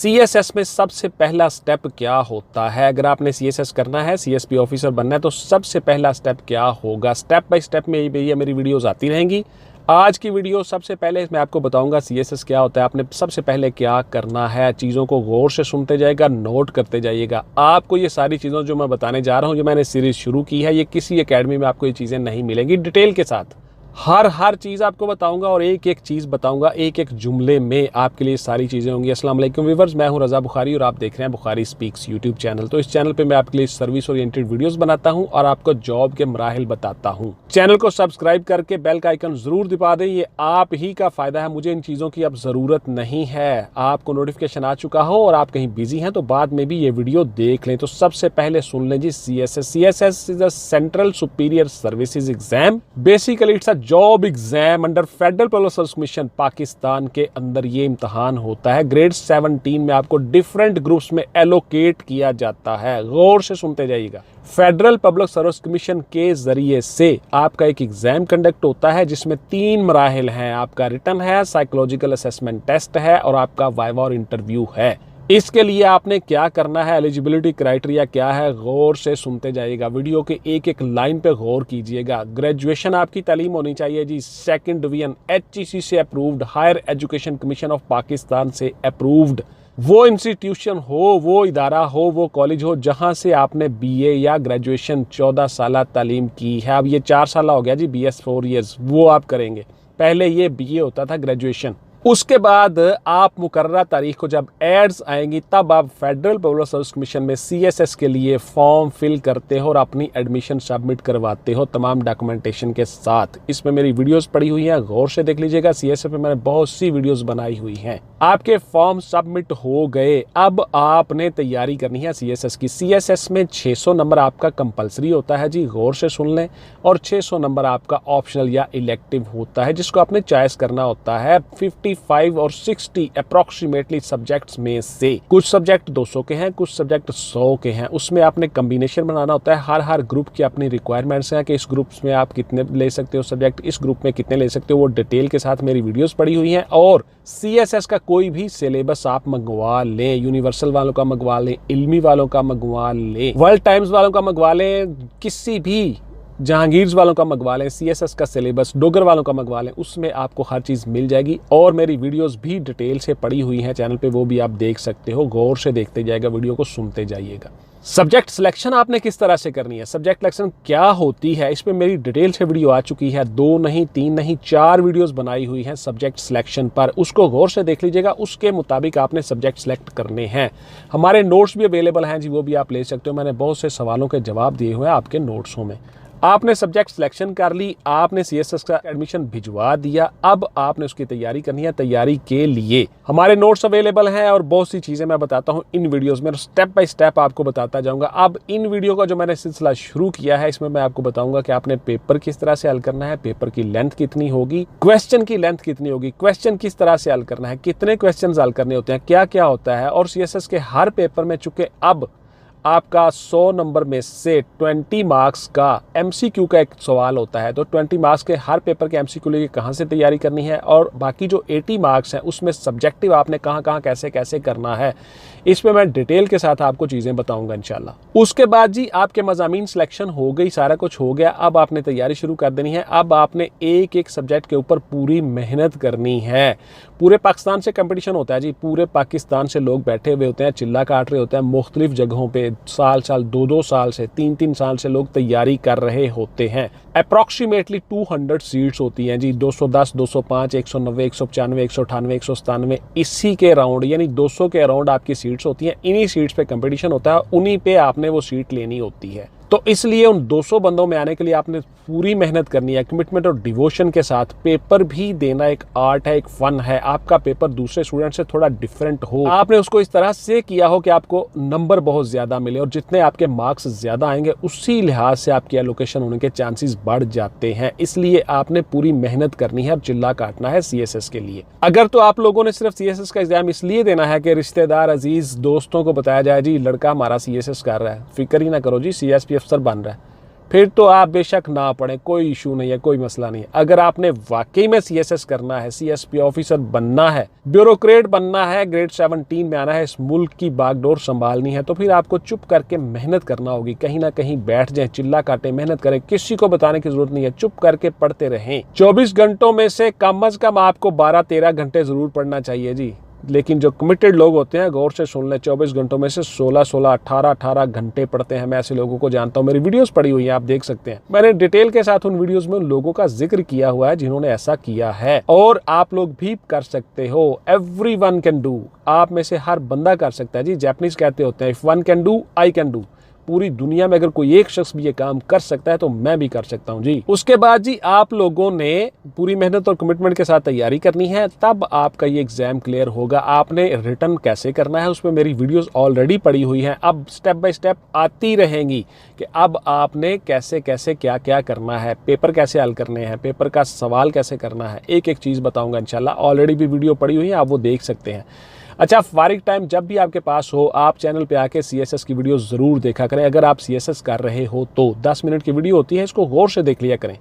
CSS में सबसे पहला स्टेप क्या होता है? अगर आपने सीएसएस करना है, सीएसपी ऑफिसर बनना है, तो सबसे पहला स्टेप क्या होगा? स्टेप बाय स्टेप में ये मेरी वीडियोस आती रहेंगी। आज की वीडियो सबसे पहले मैं आपको बताऊंगा सीएसएस क्या होता है, आपने सबसे पहले क्या करना है। चीज़ों को गौर से सुनते जाइएगा, नोट करते जाइएगा। आपको ये सारी चीज़ों जो मैं बताने जा रहा हूँ, जो मैंने सीरीज शुरू की है, ये किसी एकेडमी में आपको ये चीज़ें नहीं मिलेंगी। डिटेल के साथ हर चीज़ आपको बताऊंगा और एक एक चीज़ बताऊंगा, एक एक जुमले में आपके लिए सारी चीज़ें होंगी। अस्सलाम वालेकुम व्यूअर्स, मैं हूं रज़ा बुखारी और आप देख रहे हैं बुखारी स्पीक्स यूट्यूब चैनल। तो इस चैनल पे मैं आपके लिए सर्विस ओरिएंटेड वीडियोस बनाता हूं और आपको जॉब के मराहिल बताता हूं। चैनल को सब्सक्राइब करके बेल का आइकन जरूर दबा दें, ये आप ही का फायदा है। मुझे इन चीज़ों की अब ज़रूरत नहीं है। आपको नोटिफिकेशन आ चुका हो और आप कहीं बिजी हैं तो बाद में भी ये वीडियो देख लें। तो सबसे पहले सुन लें जी CSS is a central superior services exam. Basically it's a job exam under federal public service commission. Pakistan के अंदर ये इम्तहान होता है। ग्रेड 17 में आपको डिफरेंट ग्रुप्स में एलोकेट किया जाता है। गौर से सुनते जाइएगा। फेडरल पब्लिक सर्विस कमीशन के जरिए से आपका एक एग्जाम कंडक्ट होता है जिसमें 3 मराहिल हैं। आपका रिटन है, साइकोलॉजिकल असेसमेंट टेस्ट है और आपका वाइवा और इंटरव्यू है। इसके लिए आपने क्या करना है, एलिजिबिलिटी क्राइटेरिया क्या है, गौर से सुनते जाइएगा। वीडियो के एक एक लाइन पे गौर कीजिएगा। ग्रेजुएशन आपकी तालीम होनी चाहिए जी, 2nd डिवीजन HEC से approved, higher education commission of Pakistan से अप्रूव्ड। वो इंस्टीट्यूशन हो, वो इदारा हो, वो कॉलेज हो जहां से आपने BA या ग्रेजुएशन 14 साल तालीम की है। अब ये 4 साल हो गया जी, BS 4 ईयर्स, वो आप करेंगे। पहले ये BA होता था, ग्रेजुएशन। उसके बाद आप मुकर्ररा तारीख को जब एड्स आएंगी तब आप फेडरल पब्लिक सर्विस कमीशन में CSS के लिए फॉर्म फिल करते हो और अपनी एडमिशन सबमिट करवाते हो तमाम डॉक्यूमेंटेशन के साथ। इसमें मेरी वीडियोस पड़ी हुई हैं, गौर से देख लीजिएगा। CSS पे मैंने बहुत सी वीडियोस बनाई हुई हैं। आपके फॉर्म सबमिट हो गए, अब आपने तैयारी करनी है CSS की। CSS में 600 नंबर आपका कंपलसरी होता है जी, गौर से सुन लें, और 600 नंबर आपका ऑप्शनल या इलेक्टिव होता है जिसको आपने चॉइस करना होता है। 55 और 60 अप्रोक्सीमेटली सब्जेक्ट्स में से कुछ सब्जेक्ट 200 के हैं, कुछ सब्जेक्ट 100 के हैं। उसमें आपने कम्बिनेशन बनाना होता है। हर ग्रुप की अपनी रिक्वायरमेंट्स हैं कि इस ग्रुप में आप कितने ले सकते हो सब्जेक्ट, इस ग्रुप में कितने ले सकते हो। वो डिटेल के साथ मेरी वीडियोस पड़ी हुई हैं। और CSS का कोई भी सिलेबस आप मंगवा लें, यूनिवर्सल वालों का मंगवा लें, इल्मी वालों का मंगवा लें, वर्ल्ड टाइम्स वालों का मंगवा लें, किसी भी जहांगीर्स वालों का मंगवा लें, CSS का सिलेबस डोगर वालों का मंगवा लें, उसमें आपको हर चीज़ मिल जाएगी। और मेरी वीडियोस भी डिटेल से पड़ी हुई हैं चैनल पे, वो भी आप देख सकते हो। गौर से देखते जाइएगा, वीडियो को सुनते जाइएगा। सब्जेक्ट सिलेक्शन आपने किस तरह से करनी है, सब्जेक्ट सिलेक्शन क्या होती है, इस पे मेरी डिटेल से वीडियो आ चुकी है। 2 नहीं, 3 नहीं, 4 वीडियोस बनाई हुई हैं सब्जेक्ट सिलेक्शन पर। उसको गौर से देख लीजिएगा। उसके मुताबिक आपने सब्जेक्ट सिलेक्ट करने हैं। हमारे नोट्स भी अवेलेबल हैं जी, वो भी आप ले सकते हो। मैंने बहुत से सवालों के जवाब दिए हुए हैं आपके नोट्सों में। आपने सब्जेक्ट सिलेक्शन कर ली, आपने CSS का एडमिशन भिजवा दिया। अब आपने उसकी तैयारी करनी है। तैयारी के लिए हमारे नोट्स अवेलेबल हैं और बहुत सी चीज़ें मैं बताता हूं इन वीडियोस में, स्टेप बाय स्टेप आपको बताता जाऊंगा। अब इन वीडियो का जो मैंने सिलसिला शुरू किया है, इसमें मैं आपको बताऊंगा कि आपने पेपर किस तरह से हल करना है, पेपर की लेंथ कितनी होगी, क्वेश्चन की लेंथ कितनी होगी, क्वेश्चन किस तरह से हल करना है, कितने क्वेश्चन हल करने होते हैं, क्या क्या होता है। और CSS के हर पेपर में चूंकि अब आपका 100 नंबर में से 20 मार्क्स का MCQ का एक सवाल होता है, तो 20 मार्क्स के हर पेपर के MCQ लिए कहाँ से तैयारी करनी है, और बाकी जो 80 मार्क्स हैं उसमें सब्जेक्टिव आपने कहाँ कैसे कैसे करना है, इसमें मैं डिटेल के साथ आपको चीज़ें बताऊंगा इंशाल्लाह। उसके बाद जी आपके मज़ामीन सिलेक्शन हो गई, सारा कुछ हो गया। अब आपने तैयारी शुरू कर देनी है। अब आपने एक एक सब्जेक्ट के ऊपर पूरी मेहनत करनी है। पूरे पाकिस्तान से कंपटीशन होता है जी, पूरे पाकिस्तान से लोग बैठे हुए होते हैं, चिल्ला काट रहे होते हैं मुख्तलिफ जगहों पे। साल 2 साल से 3 साल से लोग तैयारी कर रहे होते हैं। अप्रॉक्सीमेटली 200 सीट्स होती हैं जी, 210, 205, 190, 195, 198, 197, इसी के अराउंड, यानी 200 के अराउंड आपकी सीट्स होती हैं। इन्हीं सीट्स पे कंपटीशन होता है, उन्हीं पे आपने वो सीट लेनी होती है। तो इसलिए उन 200 बंदों में आने के लिए आपने पूरी मेहनत करनी है, कमिटमेंट और डिवोशन के साथ। पेपर भी देना एक आर्ट है, एक फन है। आपका पेपर दूसरे स्टूडेंट से थोड़ा डिफरेंट हो, आपने उसको इस तरह से किया हो कि आपको नंबर बहुत ज्यादा मिले, और जितने आपके मार्क्स ज्यादा आएंगे उसी लिहाज से आपकी एलोकेशन होने के चांसेस बढ़ जाते हैं। इसलिए आपने पूरी मेहनत करनी है और चिल्ला काटना है CSS के लिए। अगर तो आप लोगों ने सिर्फ CSS का एग्जाम इसलिए देना है कि रिश्तेदार, अजीज, दोस्तों को बताया जाए जी लड़का हमारा CSS कर रहा है, फिक्र ही ना करो जी, CSP अफसर बन रहा है, फिर तो आप बेशक ना पढ़ें, कोई इशू नहीं है, कोई मसला नहीं है। अगर आपने वाकई में सीएसएस करना है, सीएसपी ऑफिसर बनना है, ब्यूरोक्रेट बनना है, ग्रेड 17 में आना है, इस मुल्क की बागडोर संभालनी है, तो फिर आपको चुप करके मेहनत करना होगी। कहीं ना कहीं बैठ जाएं, चिल्ला काटे, मेहनत करें, किसी को बताने की जरूरत नहीं है, चुप करके पढ़ते रहें। 24 घंटों में से कम से कम आपको 12-13 घंटे जरूर पढ़ना चाहिए जी। लेकिन जो कमिटेड लोग होते हैं, गौर से सुन लें, 24 घंटों में से 16-16, 18-18 घंटे पढ़ते हैं। मैं ऐसे लोगों को जानता हूँ, मेरी वीडियोस पड़ी हुई हैं, आप देख सकते हैं। मैंने डिटेल के साथ उन वीडियोस में उन लोगों का जिक्र किया हुआ है जिन्होंने ऐसा किया है, और आप लोग भी कर सकते हो। एवरीवन कैन डू, आप में से हर बंदा कर सकता है जी। जापानीज कहते होते हैं, if one can do I can do. पूरी दुनिया में अगर कोई एक शख्स भी ये काम कर सकता है तो मैं भी कर सकता हूं जी। उसके बाद जी आप लोगों ने पूरी मेहनत और कमिटमेंट के साथ तैयारी करनी है, तब आपका ये एग्जाम क्लियर होगा। आपने रिटर्न कैसे करना है उसमें मेरी वीडियोस ऑलरेडी पड़ी हुई हैं, अब स्टेप बाय स्टेप आती रहेंगी कि अब आपने कैसे कैसे क्या क्या करना है, पेपर कैसे हल करने हैं, पेपर का सवाल कैसे करना है, एक एक चीज़ बताऊंगा इंशाल्लाह। ऑलरेडी भी वीडियो पड़ी हुई है, आप वो देख सकते हैं। अच्छा, फारिग टाइम जब भी आपके पास हो, आप चैनल पे आके सीएसएस की वीडियो ज़रूर देखा करें। अगर आप सीएसएस कर रहे हो तो 10 मिनट की वीडियो होती है, इसको गौर से देख लिया करें।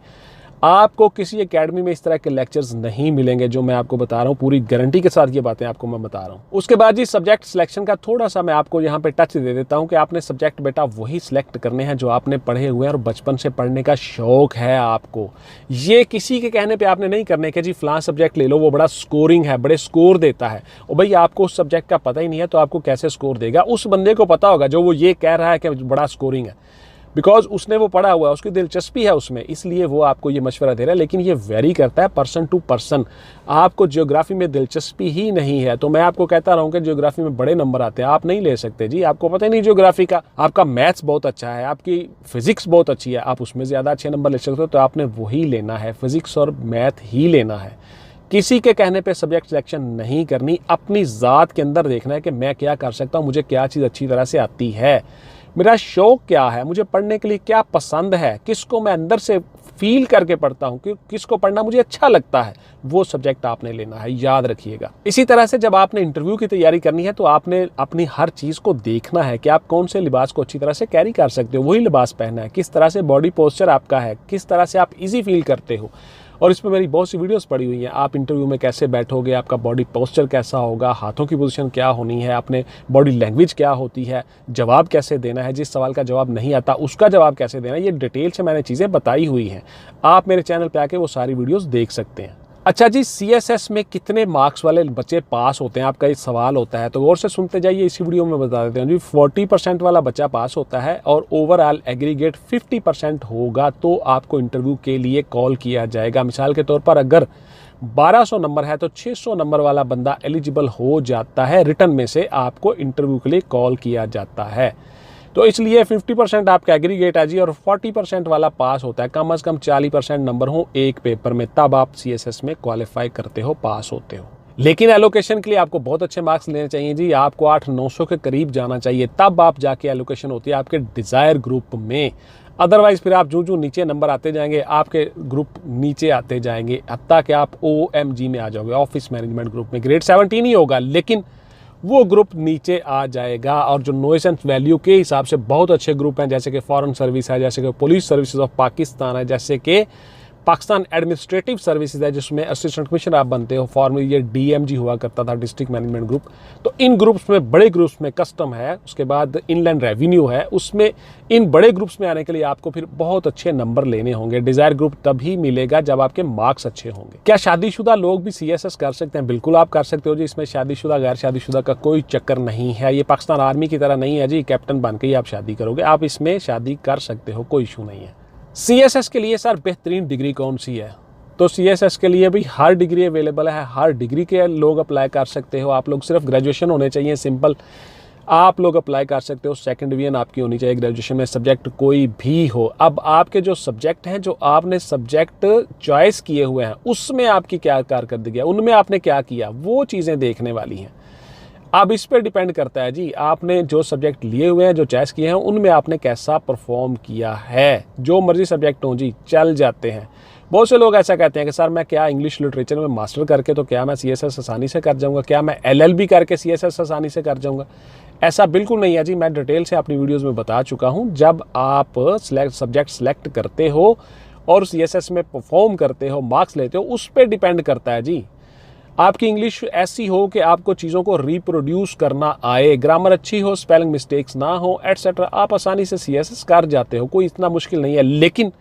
आपको किसी एकेडमी में इस तरह के लेक्चर्स नहीं मिलेंगे जो मैं आपको बता रहा हूँ, पूरी गारंटी के साथ ये बातें आपको मैं बता रहा हूँ। उसके बाद जी सब्जेक्ट सिलेक्शन का थोड़ा सा मैं आपको यहाँ पे टच दे देता हूँ कि आपने सब्जेक्ट बेटा वही सिलेक्ट करने हैं जो आपने पढ़े हुए हैं और बचपन से पढ़ने का शौक है आपको। ये किसी के कहने पर आपने नहीं करने के जी फलां सब्जेक्ट ले लो, वो बड़ा स्कोरिंग है, बड़े स्कोर देता है। और भाई आपको उस सब्जेक्ट का पता ही नहीं है तो आपको कैसे स्कोर देगा? उस बंदे को पता होगा जो वो ये कह रहा है कि बड़ा स्कोरिंग है, बिकॉज उसने वो पढ़ा हुआ है, उसकी दिलचस्पी है उसमें, इसलिए वो आपको ये मशवरा दे रहा है। लेकिन ये वेरी करता है पर्सन टू पर्सन। आपको ज्योग्राफी में दिलचस्पी ही नहीं है तो मैं आपको कहता रहूँ कि ज्योग्राफी में बड़े नंबर आते हैं, आप नहीं ले सकते जी, आपको पता ही नहीं ज्योग्राफी का। आपका मैथ्स बहुत अच्छा है, आपकी फिजिक्स बहुत अच्छी है, आप उसमें ज़्यादा अच्छे नंबर ले सकते हो, तो आपने वही लेना है, फिजिक्स और मैथ ही लेना है। किसी के कहने पे सब्जेक्ट सिलेक्शन नहीं करनी, अपनी ज़ात के अंदर देखना है कि मैं क्या कर सकता हूँ, मुझे क्या चीज़ अच्छी तरह से आती है, मेरा शौक क्या है, मुझे पढ़ने के लिए क्या पसंद है, किसको मैं अंदर से फील करके पढ़ता हूँ, कि किसको पढ़ना मुझे अच्छा लगता है, वो सब्जेक्ट आपने लेना है, याद रखिएगा। इसी तरह से जब आपने इंटरव्यू की तैयारी करनी है तो आपने अपनी हर चीज़ को देखना है कि आप कौन से लिबास को अच्छी तरह से कैरी कर सकते हो, वही लिबास पहनना है। किस तरह से बॉडी पोस्चर आपका है, किस तरह से आप ईजी फील करते हो, और इसमें मेरी बहुत सी वीडियोस पड़ी हुई हैं। आप इंटरव्यू में कैसे बैठोगे, आपका बॉडी पोस्चर कैसा होगा, हाथों की पोजीशन क्या होनी है, अपने बॉडी लैंग्वेज क्या होती है, जवाब कैसे देना है, जिस सवाल का जवाब नहीं आता उसका जवाब कैसे देना है, ये डिटेल से मैंने चीज़ें बताई हुई हैं। आप मेरे चैनल पे आके वो सारी वीडियोज़ देख सकते हैं। अच्छा जी, सीएसएस में कितने मार्क्स वाले बच्चे पास होते हैं, आपका ये सवाल होता है, तो गौर से सुनते जाइए, इसी वीडियो में बता देते हैं जी। 40% वाला बच्चा पास होता है और ओवरऑल एग्रीगेट 50% होगा तो आपको इंटरव्यू के लिए कॉल किया जाएगा। मिसाल के तौर पर अगर 1200 नंबर है तो 600 नंबर वाला बंदा एलिजिबल हो जाता है, रिटर्न में से आपको इंटरव्यू के लिए कॉल किया जाता है। तो इसलिए 50% आपका एग्रीगेट है जी, और 40% वाला पास होता है। कम से कम 40% नंबर हो एक पेपर में, तब आप सीएसएस में क्वालिफाई करते हो, पास होते हो। लेकिन एलोकेशन के लिए आपको बहुत अच्छे मार्क्स लेने चाहिए जी, आपको 800-900 के करीब जाना चाहिए, तब आप जाके एलोकेशन होती है आपके डिज़ायर ग्रुप में। अदरवाइज फिर आप जो नीचे नंबर आते जाएंगे, आपके ग्रुप नीचे आते जाएंगे, हत्ता कि आप OMG में आ जाओगे, ऑफिस मैनेजमेंट ग्रुप में। ग्रेड 17 ही होगा लेकिन वो ग्रुप नीचे आ जाएगा। और जो नॉइज एंड वैल्यू के हिसाब से बहुत अच्छे ग्रुप हैं, जैसे कि फॉरेन सर्विस है, जैसे कि पुलिस सर्विसेज ऑफ पाकिस्तान है, जैसे कि पाकिस्तान एडमिनिस्ट्रेटिव सर्विसेज है जिसमें असिस्टेंट कमिश्नर आप बनते हो, फॉर्मली ये DMG हुआ करता था, डिस्ट्रिक्ट मैनेजमेंट ग्रुप। तो इन ग्रुप्स में, बड़े ग्रुप्स में कस्टम है, उसके बाद इनलैंड रेवेन्यू है, उसमें इन बड़े ग्रुप्स में आने के लिए आपको फिर बहुत अच्छे नंबर लेने होंगे। डिज़ायर ग्रुप तभी मिलेगा जब आपके मार्क्स अच्छे होंगे। क्या शादीशुदा लोग भी CSS कर सकते हैं? बिल्कुल आप कर सकते हो जी, इसमें शादीशुदा गैर शादीशुदा का कोई चक्कर नहीं है। ये पाकिस्तान आर्मी की तरह नहीं है जी, कैप्टन बन के ही आप शादी करोगे, आप इसमें शादी कर सकते हो, कोई इशू नहीं है। CSS के लिए सर बेहतरीन डिग्री कौन सी है? तो CSS के लिए भी हर डिग्री अवेलेबल है, हर डिग्री के लोग अप्लाई कर सकते हो। आप लोग सिर्फ ग्रेजुएशन होने चाहिए, सिंपल, आप लोग अप्लाई कर सकते हो। सेकंड डिवीजन आपकी होनी चाहिए ग्रेजुएशन में, सब्जेक्ट कोई भी हो। अब आपके जो सब्जेक्ट हैं, जो आपने सब्जेक्ट चॉइस किए हुए हैं, उसमें आपकी क्या कारकर्दगी है, उनमें आपने क्या किया, वो चीज़ें देखने वाली हैं। अब इस पर डिपेंड करता है जी, आपने जो सब्जेक्ट लिए हुए हैं, जो चॉइस किए हैं, उनमें आपने कैसा परफॉर्म किया है। जो मर्जी सब्जेक्ट हो जी, चल जाते हैं, बहुत से लोग ऐसा कहते हैं कि सर मैं क्या इंग्लिश लिटरेचर में मास्टर करके तो क्या मैं CSS आसानी से कर जाऊँगा, क्या मैं LLB करके CSS आसानी से कर जाऊँगा? ऐसा बिल्कुल नहीं है जी। मैं डिटेल से अपनी वीडियोज़ में बता चुका हूँ। जब आप सब्जेक्ट सेलेक्ट करते हो और CSS में परफॉर्म करते हो, मार्क्स लेते हो, उस पर डिपेंड करता है जी। आपकी इंग्लिश ऐसी हो कि आपको चीज़ों को रिप्रोड्यूस करना आए, ग्रामर अच्छी हो, स्पेलिंग मिस्टेक्स ना हो, एटसेट्रा, आप आसानी से CSS कर जाते हो, कोई इतना मुश्किल नहीं है। लेकिन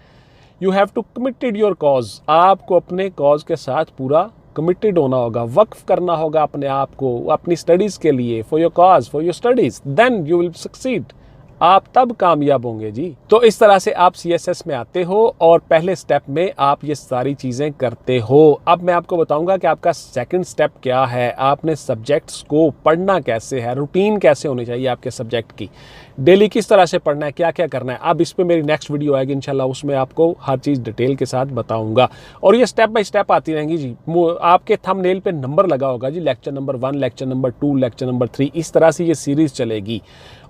you have to committed your cause, आपको अपने कॉज के साथ पूरा कमिटेड होना होगा, वक्फ करना होगा अपने आप को अपनी स्टडीज़ के लिए, for your cause, for your studies, then you will succeed, आप तब कामयाब होंगे जी। तो इस तरह से आप CSS में आते हो और पहले स्टेप में आप ये सारी चीज़ें करते हो। अब मैं आपको बताऊंगा कि आपका सेकंड स्टेप क्या है, आपने सब्जेक्ट्स को पढ़ना कैसे है, रूटीन कैसे होनी चाहिए आपके सब्जेक्ट की, डेली किस तरह से पढ़ना है, क्या क्या करना है। अब इस पर मेरी नेक्स्ट वीडियो आएगी इंशाल्लाह, उसमें आपको हर चीज़ डिटेल के साथ बताऊंगा और ये स्टेप बाय स्टेप आती रहेंगी जी। आपके थंबनेल पे नंबर लगा होगा जी, lecture number 1, lecture number 2, lecture number 3, इस तरह से ये सीरीज़ चलेगी।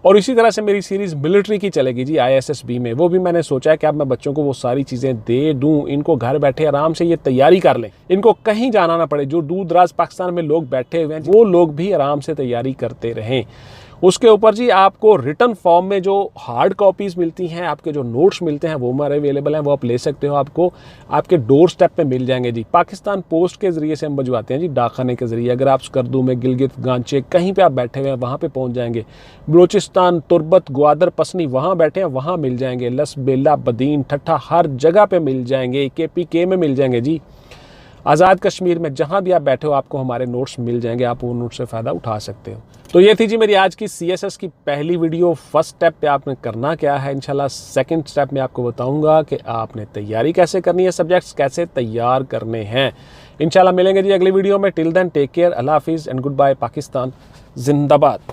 और इसी तरह से मेरी सीरीज़ मिलिट्री की चलेगी जी, ISSB में। वो भी मैंने सोचा है कि अब मैं बच्चों को वो सारी चीज़ें दे दूं, इनको घर बैठे आराम से ये तैयारी कर लें, इनको कहीं जाना ना पड़े। जो दूर दराज पाकिस्तान में लोग बैठे हुए हैं वो लोग भी आराम से तैयारी करते रहें। उसके ऊपर जी आपको रिटन फॉर्म में जो हार्ड कॉपीज़ मिलती हैं, आपके जो नोट्स मिलते हैं वो हमारे अवेलेबल हैं, वो आप ले सकते हो, आपको आपके डोर स्टेप पे मिल जाएंगे जी। पाकिस्तान पोस्ट के ज़रिए से हम भिजवाते हैं जी, डाकखाने के ज़रिए। अगर आप स्कर्दू में, गिलगित, गांचे, कहीं पे आप बैठे हुए हैं वहाँ पे पहुँच जाएंगे। बलूचिस्तान, तुर्बत, ग्वादर, पसनी, वहाँ बैठे हैं वहाँ मिल जाएंगे। लस, बेला, बदीन, ठट्ठा, हर जगह पर मिल जाएंगे। KPK में मिल जाएंगे जी। आज़ाद कश्मीर में जहाँ भी आप बैठे हो आपको हमारे नोट्स मिल जाएंगे, आप वो नोट्स से फ़ायदा उठा सकते हो। तो ये थी जी मेरी आज की CSS की पहली वीडियो। फर्स्ट स्टेप पे आपने करना क्या है, इंशाल्लाह सेकंड स्टेप में आपको बताऊंगा कि आपने तैयारी कैसे करनी है, सब्जेक्ट्स कैसे तैयार करने हैं। इंशाल्लाह मिलेंगे जी अगली वीडियो में। टिल देन टेक केयर, अल्लाह हाफिज़ एंड गुड बाय। पाकिस्तान जिंदाबाद।